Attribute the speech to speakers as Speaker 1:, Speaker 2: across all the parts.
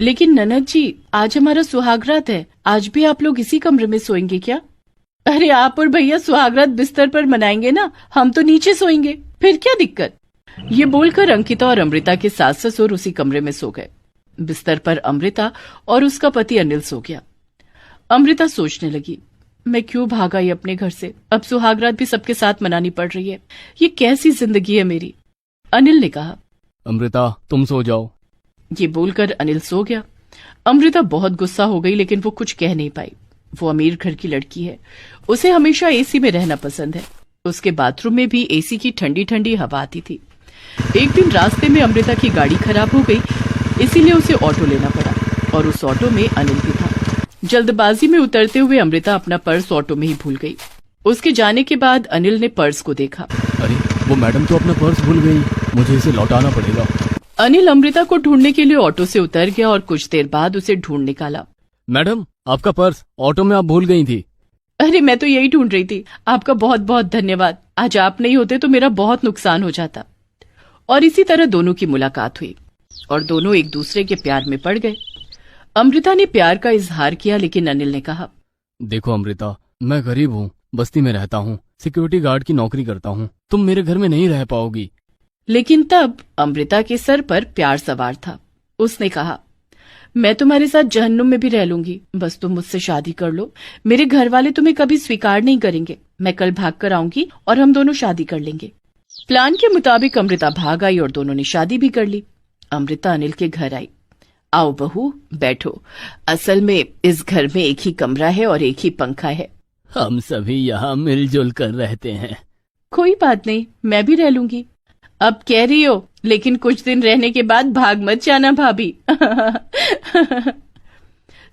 Speaker 1: लेकिन ननद जी, आज हमारा सुहागरात है, आज भी आप लोग इसी कमरे में सोएंगे क्या? अरे आप और भैया सुहागरात बिस्तर पर मनाएंगे ना, हम तो नीचे सोएंगे, फिर क्या दिक्कत? ये बोलकर अंकिता और अमृता के सास ससुर उसी कमरे में सो गए। बिस्तर पर अमृता और उसका पति अनिल सो गया। अमृता सोचने लगी, मैं क्यों भाग आई अपने घर से? अब सुहागरात भी सबके साथ मनानी पड़ रही है। ये कैसी जिंदगी है मेरी? अनिल ने कहा।
Speaker 2: अमृता तुम सो जाओ।
Speaker 1: ये बोलकर अनिल सो गया। अमृता बहुत गुस्सा हो गई, लेकिन वो कुछ कह नहीं पाई। वो अमीर घर की लड़की है, उसे हमेशा एसी में रहना पसंद है। उसके बाथरूम में भी एसी की ठंडी ठंडी हवा आती थी। एक दिन रास्ते में अमृता की गाड़ी खराब हो गई, इसीलिए उसे ऑटो लेना पड़ा और उस ऑटो में अनिल भी था। जल्दबाजी में उतरते हुए अमृता अपना पर्स ऑटो में ही भूल गई। उसके जाने के बाद अनिल ने पर्स को देखा।
Speaker 2: अरे वो मैडम तो अपना पर्स भूल गई, मुझे इसे लौटाना पड़ेगा।
Speaker 1: अनिल अमृता को ढूंढने के लिए ऑटो से उतर गया और कुछ देर बाद उसे ढूंढ निकाला।
Speaker 2: मैडम आपका पर्स ऑटो में आप भूल गई थी।
Speaker 1: अरे मैं तो यही ढूंढ रही थी। आपका बहुत बहुत धन्यवाद, आज आप नहीं होते तो मेरा बहुत नुकसान हो जाता। और इसी तरह दोनों की मुलाकात हुई और दोनों एक दूसरे के प्यार में पड़ गए। अमृता ने प्यार का इजहार किया, लेकिन अनिल ने कहा,
Speaker 2: देखो अमृता, मैं गरीब हूँ, बस्ती में रहता हूँ, सिक्योरिटी गार्ड की नौकरी करता हूँ, तुम मेरे घर में नहीं रह पाओगी।
Speaker 1: लेकिन तब अमृता के सर पर प्यार सवार था। उसने कहा, मैं तुम्हारे साथ जहन्नुम में भी रह लूंगी, बस तुम मुझसे शादी कर लो। मेरे घर वाले तुम्हें कभी स्वीकार नहीं करेंगे। मैं कल भाग कर आऊंगी और हम दोनों शादी कर लेंगे। प्लान के मुताबिक अमृता भाग आई और दोनों ने शादी भी कर ली। अमृता अनिल के घर आई। आओ बहू, बैठो। असल में इस घर में एक ही कमरा है और एक ही पंखा है।
Speaker 2: हम सभी यहाँ मिलजुल कर रहते हैं।
Speaker 1: कोई बात नहीं, मैं भी रह लूंगी। अब कह रही हो, लेकिन कुछ दिन रहने के बाद भाग मत जाना भाभी।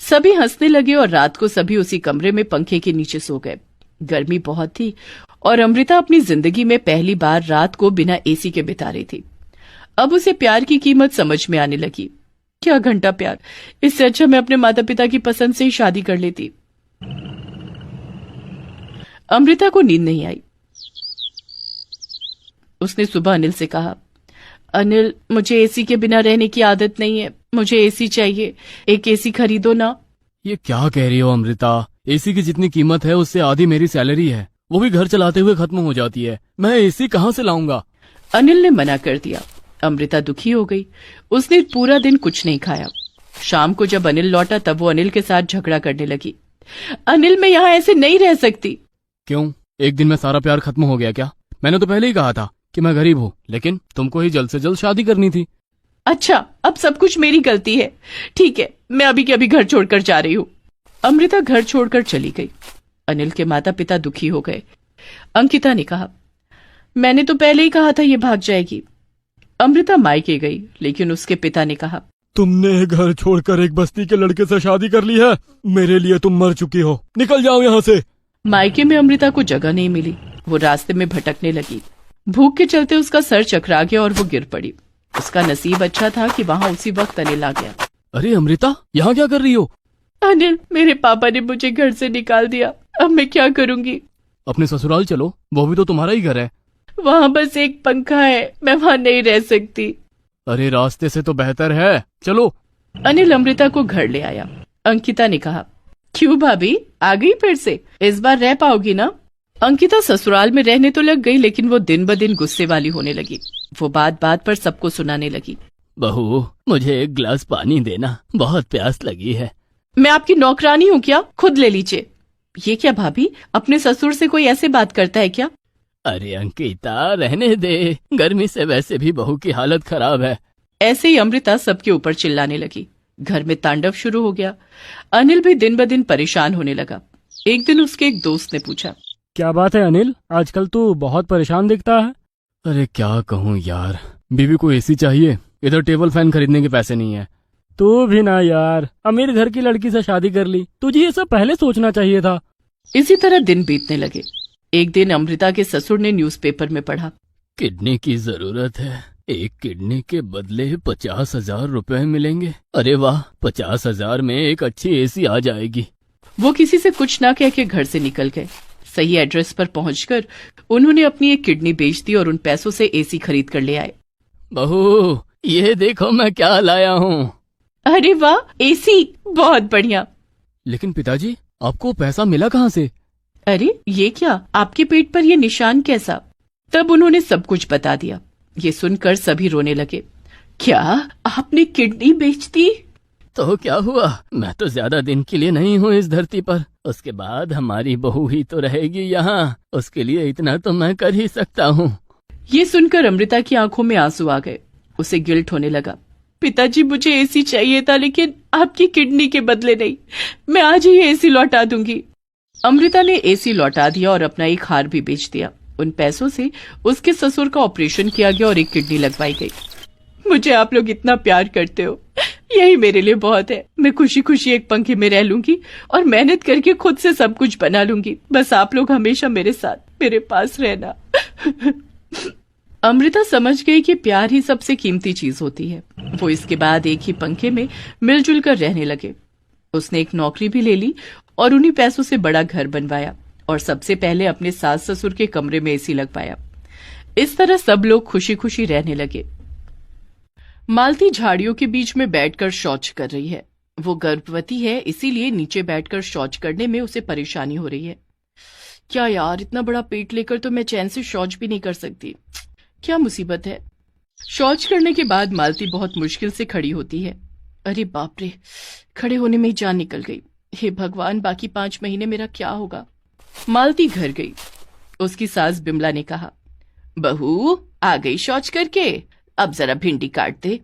Speaker 1: सभी हंसने लगे और रात को सभी उसी कमरे में पंखे के नीचे सो गए। गर्मी बहुत थी और अमृता अपनी जिंदगी में पहली बार रात को बिना एसी के बिता रही थी। अब उसे प्यार की कीमत समझ में आने लगी। क्या घंटा प्यार, इससे अच्छा मैं अपने माता पिता की पसंद से ही शादी कर लेती। अमृता को नींद नहीं आई। उसने सुबह अनिल से कहा, अनिल मुझे एसी के बिना रहने की आदत नहीं है, मुझे एसी चाहिए, एक एसी खरीदो ना।
Speaker 2: ये क्या कह रही हो अमृता? एसी की जितनी कीमत है उससे आधी मेरी सैलरी है, वो भी घर चलाते हुए खत्म हो जाती है। मैं एसी कहाँ से लाऊंगा?
Speaker 1: अनिल ने मना कर दिया। अमृता दुखी हो गई। उसने पूरा दिन कुछ नहीं खाया। शाम को जब अनिल लौटा तब वो अनिल के साथ झगड़ा करने लगी। अनिल मैं यहाँ ऐसे नहीं रह सकती।
Speaker 2: क्यों, एक दिन में सारा प्यार खत्म हो गया क्या? मैंने तो पहले ही कहा था कि मैं गरीब हूँ, लेकिन तुमको ही जल्द से जल्द शादी करनी थी।
Speaker 1: अच्छा, अब सब कुछ मेरी गलती है। ठीक है, मैं अभी के अभी घर छोड़कर जा रही हूँ। अमृता घर छोड़कर चली गई। अनिल के माता पिता दुखी हो गए। अंकिता ने कहा, मैंने तो पहले ही कहा था ये भाग जाएगी। अमृता मायके गई, लेकिन उसके पिता ने कहा,
Speaker 2: तुमने घर छोड़कर एक बस्ती के लड़के से शादी कर ली है, मेरे लिए तुम मर चुकी हो, निकल जाओ यहाँ से।
Speaker 1: मायके में अमृता को जगह नहीं मिली। वो रास्ते में भटकने लगी। भूख के चलते उसका सर चकरा गया और वो गिर पड़ी। उसका नसीब अच्छा था कि वहाँ उसी वक्त अनिल आ गया।
Speaker 2: अरे अमृता, यहाँ क्या कर रही हो?
Speaker 1: अनिल, मेरे पापा ने मुझे घर से निकाल दिया, अब मैं क्या करूंगी?
Speaker 2: अपने ससुराल चलो, वो भी तो तुम्हारा ही घर है।
Speaker 1: वहाँ बस एक पंखा है, मैं वहाँ नहीं रह सकती।
Speaker 2: अरे रास्ते से तो बेहतर है, चलो।
Speaker 1: अनिल अमृता को घर ले आया। अंकिता ने कहा, क्यों भाभी, आ गई फिर से? इस बार रह पाओगी ना? अंकिता ससुराल में रहने तो लग गई, लेकिन वो दिन ब दिन गुस्से वाली होने लगी। वो बात बात पर सबको सुनाने लगी।
Speaker 2: बहू, मुझे एक गिलास पानी देना, बहुत प्यास लगी है।
Speaker 1: मैं आपकी नौकरानी हूँ क्या? खुद ले लीजिए। ये क्या भाभी, अपने ससुर से कोई ऐसे बात करता है क्या?
Speaker 2: अरे अंकिता, रहने दे, गर्मी से वैसे भी बहू की हालत खराब है।
Speaker 1: ऐसे ही अमृता सबके ऊपर चिल्लाने लगी। घर में तांडव शुरू हो गया। अनिल भी दिन ब दिन परेशान होने लगा। एक दिन उसके एक दोस्त ने पूछा,
Speaker 2: क्या बात है अनिल, आजकल तू बहुत परेशान दिखता है। अरे क्या कहूँ यार, बीवी को एसी चाहिए, इधर टेबल फैन खरीदने के पैसे नहीं है। तू भी ना यार, अमीर घर की लड़की से शादी कर ली, तुझे ये सब पहले सोचना चाहिए था।
Speaker 1: इसी तरह दिन बीतने लगे। एक दिन अमृता के ससुर ने न्यूज़पेपर में पढ़ा,
Speaker 2: किडनी की जरूरत है, एक किडनी के बदले 50,000 रुपए मिलेंगे। अरे वाह, 50,000 में एक अच्छी एसी आ जाएगी।
Speaker 1: वो किसी से कुछ ना कह के घर से निकल गए। सही एड्रेस पर पहुंचकर उन्होंने अपनी एक किडनी बेच दी और उन पैसों से एसी खरीद कर ले आए।
Speaker 2: बहू, ये देखो मैं क्या लाया हूँ।
Speaker 1: अरे वाह, एसी बहुत बढ़िया।
Speaker 2: लेकिन पिताजी, आपको पैसा मिला कहाँ से?
Speaker 1: अरे ये क्या, आपके पेट पर ये निशान कैसा? तब उन्होंने सब कुछ बता दिया। ये सुनकर सभी रोने लगे। क्या आपने किडनी बेच दी?
Speaker 2: तो क्या हुआ, मैं तो ज्यादा दिन के लिए नहीं हूँ इस धरती पर। उसके बाद हमारी बहू ही तो रहेगी यहाँ, उसके लिए इतना तो मैं कर ही सकता हूँ।
Speaker 1: ये सुनकर अमृता की आंखों में आंसू आ गए। उसे गिल्ट होने लगा। पिताजी, मुझे एसी चाहिए था, लेकिन आपकी किडनी के बदले नहीं। मैं आज ही एसी लौटा दूंगी। अमृता ने एसी लौटा दिया और अपना एक हार भी बेच दिया। उन पैसों से उसके ससुर का ऑपरेशन किया गया और एक किडनी लगवाई गई। मुझे आप लोग इतना प्यार करते हो, यही मेरे लिए बहुत है। मैं खुशी खुशी एक पंखे में रह लूंगी और मेहनत करके खुद से सब कुछ बना लूंगी। बस आप लोग हमेशा मेरे साथ, मेरे पास रहना। अमृता समझ गई कि प्यार ही सबसे कीमती चीज होती है। वो इसके बाद एक ही पंखे में मिलजुल कर रहने लगे। उसने एक नौकरी भी ले ली और उन्हीं पैसों से बड़ा घर बनवाया और सबसे पहले अपने सास ससुर के कमरे में एसी लगवाया। इस तरह सब लोग खुशी खुशी रहने लगे। मालती झाड़ियों के बीच में बैठकर शौच कर रही है। वो गर्भवती है, इसीलिए नीचे बैठकर शौच करने में उसे परेशानी हो रही है। क्या यार, इतना बड़ा पेट लेकर तो मैं चैन से शौच भी नहीं कर सकती। क्या मुसीबत है। शौच करने के बाद मालती बहुत मुश्किल से खड़ी होती है। अरे बाप रे, खड़े होने में ही जान निकल गई। हे भगवान, बाकी 5 महीने मेरा क्या होगा। मालती घर गई। उसकी सास बिमला ने कहा, बहू आ गई शौच करके, अब जरा भिंडी काट दे।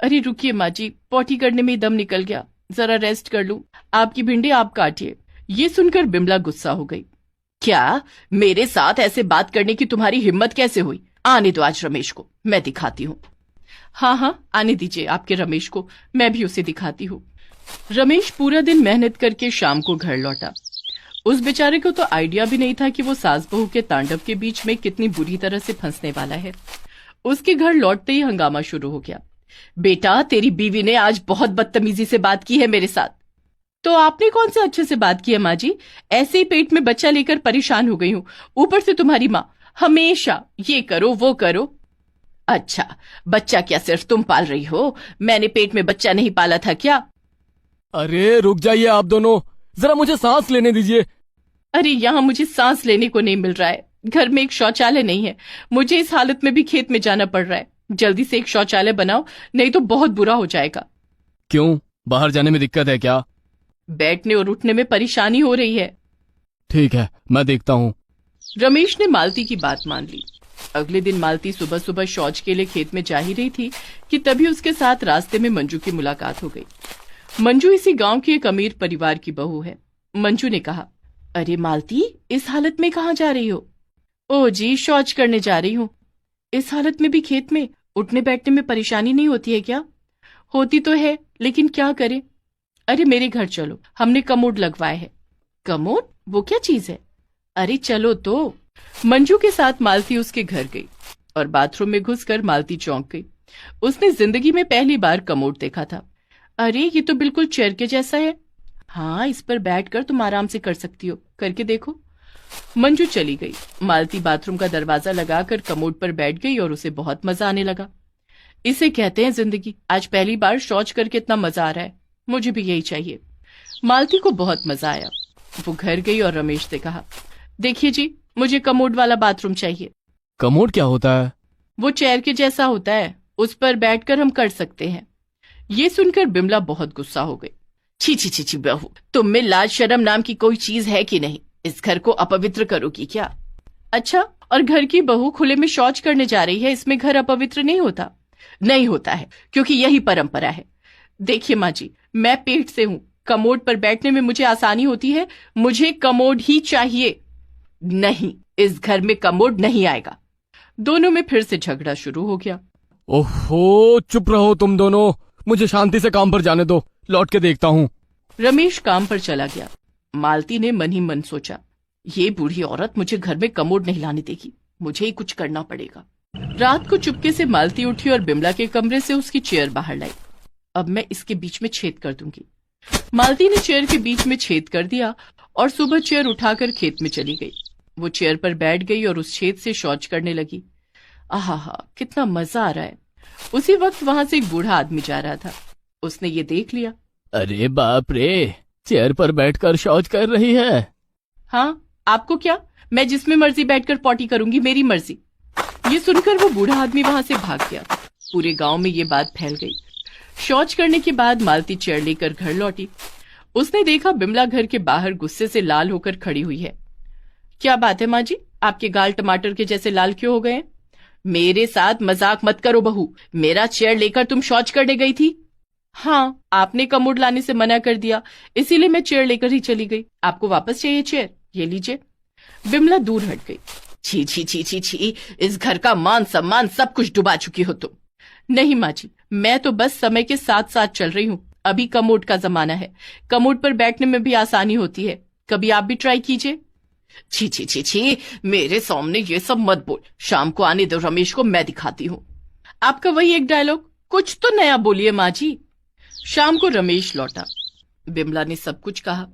Speaker 1: अरे रुकिए माँ जी, पॉटी करने में ही दम निकल गया, जरा रेस्ट कर लूं। आपकी भिंडी आप काटिए। ये सुनकर बिमला गुस्सा हो गई। क्या, मेरे साथ ऐसे बात करने की तुम्हारी हिम्मत कैसे हुई? आने दो आज रमेश को, मैं दिखाती हूँ। हाँ हाँ, आने दीजिए आपके रमेश को, मैं भी उसे दिखाती हूँ। रमेश पूरा दिन मेहनत करके शाम को घर लौटा। उस बेचारे को तो आइडिया भी नहीं था कि वो सास बहू के तांडव के बीच में कितनी बुरी तरह से फंसने वाला है। उसके घर लौटते ही हंगामा शुरू हो गया। बेटा, तेरी बीवी ने आज बहुत बदतमीजी से बात की है मेरे साथ। तो आपने कौन से अच्छे से बात की है माँ जी? ऐसे ही पेट में बच्चा लेकर परेशान हो गई हूँ। ऊपर से तुम्हारी माँ हमेशा ये करो वो करो। अच्छा, बच्चा क्या सिर्फ तुम पाल रही हो? मैंने पेट में बच्चा नहीं पाला था क्या?
Speaker 2: अरे रुक जाइए आप दोनों, जरा मुझे सांस लेने दीजिए।
Speaker 1: अरे यहाँ मुझे सांस लेने को नहीं मिल रहा है। घर में एक शौचालय नहीं है। मुझे इस हालत में भी खेत में जाना पड़ रहा है। जल्दी से एक शौचालय बनाओ, नहीं तो बहुत बुरा हो जाएगा।
Speaker 2: क्यों, बाहर जाने में दिक्कत है क्या?
Speaker 1: बैठने और उठने में परेशानी हो रही है।
Speaker 2: ठीक है, मैं देखता हूँ।
Speaker 1: रमेश ने मालती की बात मान ली। अगले दिन मालती सुबह सुबह शौच के लिए खेत में जा ही रही थी कि तभी उसके साथ रास्ते में मंजू की मुलाकात हो गई। मंजू इसी गांव की एक अमीर परिवार की बहू है। मंजू ने कहा, अरे मालती, इस हालत में कहाँ जा रही हो? ओ जी, शौच करने जा रही हूँ। इस हालत में भी खेत में? उठने बैठने में परेशानी नहीं होती है क्या? होती तो है, लेकिन क्या करें। अरे मेरे घर चलो, हमने कमोड लगवाए है। कमोड? वो क्या चीज है? अरे चलो तो। मंजू के साथ मालती उसके घर गई और बाथरूम में घुसकर मालती चौंक गई। उसने जिंदगी में पहली बार कमोड देखा था। अरे ये तो बिल्कुल चेयर के जैसा है। हाँ, इस पर बैठकर तुम आराम से कर सकती हो, करके देखो। मंजू चली गई। मालती बाथरूम का दरवाजा लगाकर कमोड पर बैठ गई और उसे बहुत मजा आने लगा। इसे कहते हैं जिंदगी। आज पहली बार शौच करके इतना मजा आ रहा है, मुझे भी यही चाहिए। मालती को बहुत मजा आया। वो घर गई और रमेश से कहा, देखिए जी, मुझे कमोड वाला बाथरूम चाहिए।
Speaker 2: कमोड क्या होता है?
Speaker 1: वो चेयर के जैसा होता है, उस पर बैठकर हम कर सकते हैं। ये सुनकर बिमला बहुत गुस्सा हो गई। छी छी छी छी बहू, तुम में लाज शर्म नाम की कोई चीज है कि नहीं? इस घर को अपवित्र करोगी क्या? अच्छा, और घर की बहू खुले में शौच करने जा रही है, इसमें घर अपवित्र नहीं होता? नहीं होता है, क्योंकि यही परंपरा है। देखिए माँ जी, मैं पेट से हूँ, कमोड पर बैठने में मुझे आसानी होती है। मुझे कमोड ही चाहिए। नहीं, इस घर में कमोड नहीं आएगा। दोनों में फिर से झगड़ा शुरू हो गया।
Speaker 2: ओहो, चुप रहो तुम दोनों, मुझे शांति से काम पर जाने दो, लौट के देखता हूँ।
Speaker 1: रमेश काम पर चला गया। मालती ने मन ही मन सोचा, ये बूढ़ी औरत मुझे घर में कमोड नहीं लाने देगी, मुझे ही कुछ करना पड़ेगा। रात को चुपके से मालती उठी और बिमला के कमरे से उसकी चेयर बाहर लाई। अब मैं इसके बीच में छेद कर दूंगी। मालती ने चेयर के बीच में छेद कर दिया और सुबह चेयर उठाकर खेत में चली गई। वो चेयर पर बैठ गई और उस छेद से शौच करने लगी। आहा, कितना मजा आ रहा है। उसी वक्त वहां से एक बूढ़ा आदमी जा रहा था। उसने ये देख लिया।
Speaker 2: अरे बाप रे, चेयर पर बैठकर शौच कर रही है।
Speaker 1: हाँ, आपको क्या, मैं जिसमें मर्जी बैठकर पॉटी करूंगी, मेरी मर्जी। ये सुनकर वो बूढ़ा आदमी वहां से भाग गया। पूरे गांव में ये बात फैल गई। शौच करने के बाद मालती चेयर लेकर घर लौटी। उसने देखा बिमला घर के बाहर गुस्से से लाल होकर खड़ी हुई है। क्या बात है माँ जी, आपके गाल टमाटर के जैसे लाल क्यों हो गए हैं? मेरे साथ मजाक मत करो बहू, मेरा चेयर लेकर तुम शौच करने गई थी। हाँ, आपने कमोड लाने से मना कर दिया, इसीलिए मैं चेयर लेकर ही चली गई। आपको वापस चाहिए चेयर? ये लीजिए। बिमला दूर हट गई। छी छी छी छी छी, इस घर का मान सम्मान सब कुछ डुबा चुकी हो तुम। नहीं माँ जी, मैं तो बस समय के साथ साथ चल रही हूँ। अभी कमोड का जमाना है, कमोड पर बैठने में भी आसानी होती है। कभी आप भी ट्राई कीजिए। छी छी छी छी, मेरे सामने ये सब मत बोल। शाम को आने दो रमेश को, मैं दिखाती हूँ। आपका वही एक डायलॉग, कुछ तो नया बोलिए माँ जी। शाम को रमेश लौटा। बिमला ने सब कुछ कहा।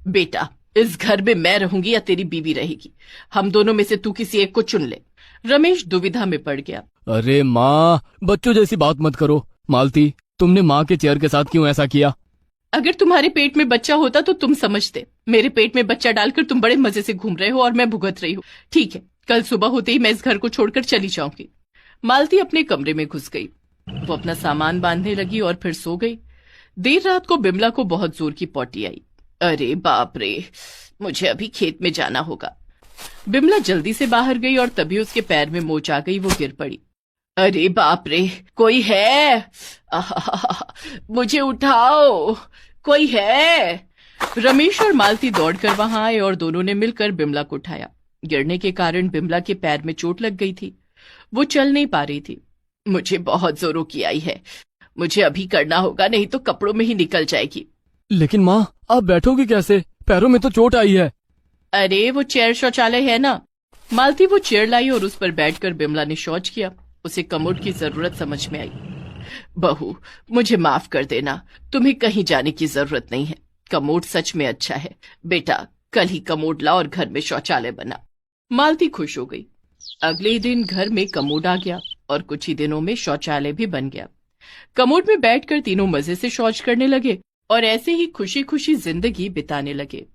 Speaker 1: बेटा, इस घर में मैं रहूंगी या तेरी बीवी रहेगी, हम दोनों में से तू किसी एक को चुन ले। रमेश दुविधा में पड़ गया।
Speaker 2: अरे माँ, बच्चों जैसी बात मत करो। मालती, तुमने माँ के चेयर के साथ क्यों ऐसा किया?
Speaker 1: अगर तुम्हारे पेट में बच्चा होता तो तुम समझते। मेरे पेट में बच्चा डालकर तुम बड़े मजे से घूम रहे हो और मैं भुगत रही हूँ। ठीक है, कल सुबह होते ही मैं इस घर को छोड़कर चली जाऊंगी। मालती अपने कमरे में घुस गई। वो अपना सामान बांधने लगी और फिर सो गई। देर रात को बिमला को बहुत जोर की पॉटी आई। अरे बाप रे, मुझे अभी खेत में जाना होगा। बिमला जल्दी से बाहर गई और तभी उसके पैर में मोच आ गई। वो गिर पड़ी। अरे बाप रे, कोई है? मुझे उठाओ, कोई है? रमेश और मालती दौड़कर वहां आए और दोनों ने मिलकर बिमला को उठाया। गिरने के कारण बिमला के पैर में चोट लग गई थी। वो चल नहीं पा रही थी। मुझे बहुत जोरों की आई है, मुझे अभी करना होगा, नहीं तो कपड़ों में ही निकल जाएगी।
Speaker 2: लेकिन माँ, आप बैठोगी कैसे? पैरों में तो चोट आई है।
Speaker 1: अरे वो चेयर शौचालय है ना। मालती वो चेयर लाई और उस पर बैठकर बिमला ने शौच किया। उसे कमोड की जरूरत समझ में आई। बहू, मुझे माफ कर देना, तुम्हें कहीं जाने की जरूरत नहीं है। कमोड सच में अच्छा है। बेटा, कल ही कमोड ला और घर में शौचालय बना। मालती खुश हो गई। अगले ही दिन घर में कमोड आ गया और कुछ ही दिनों में शौचालय भी बन गया। कमोड में बैठकर तीनों मजे से शौच करने लगे और ऐसे ही खुशी खुशी जिंदगी बिताने लगे।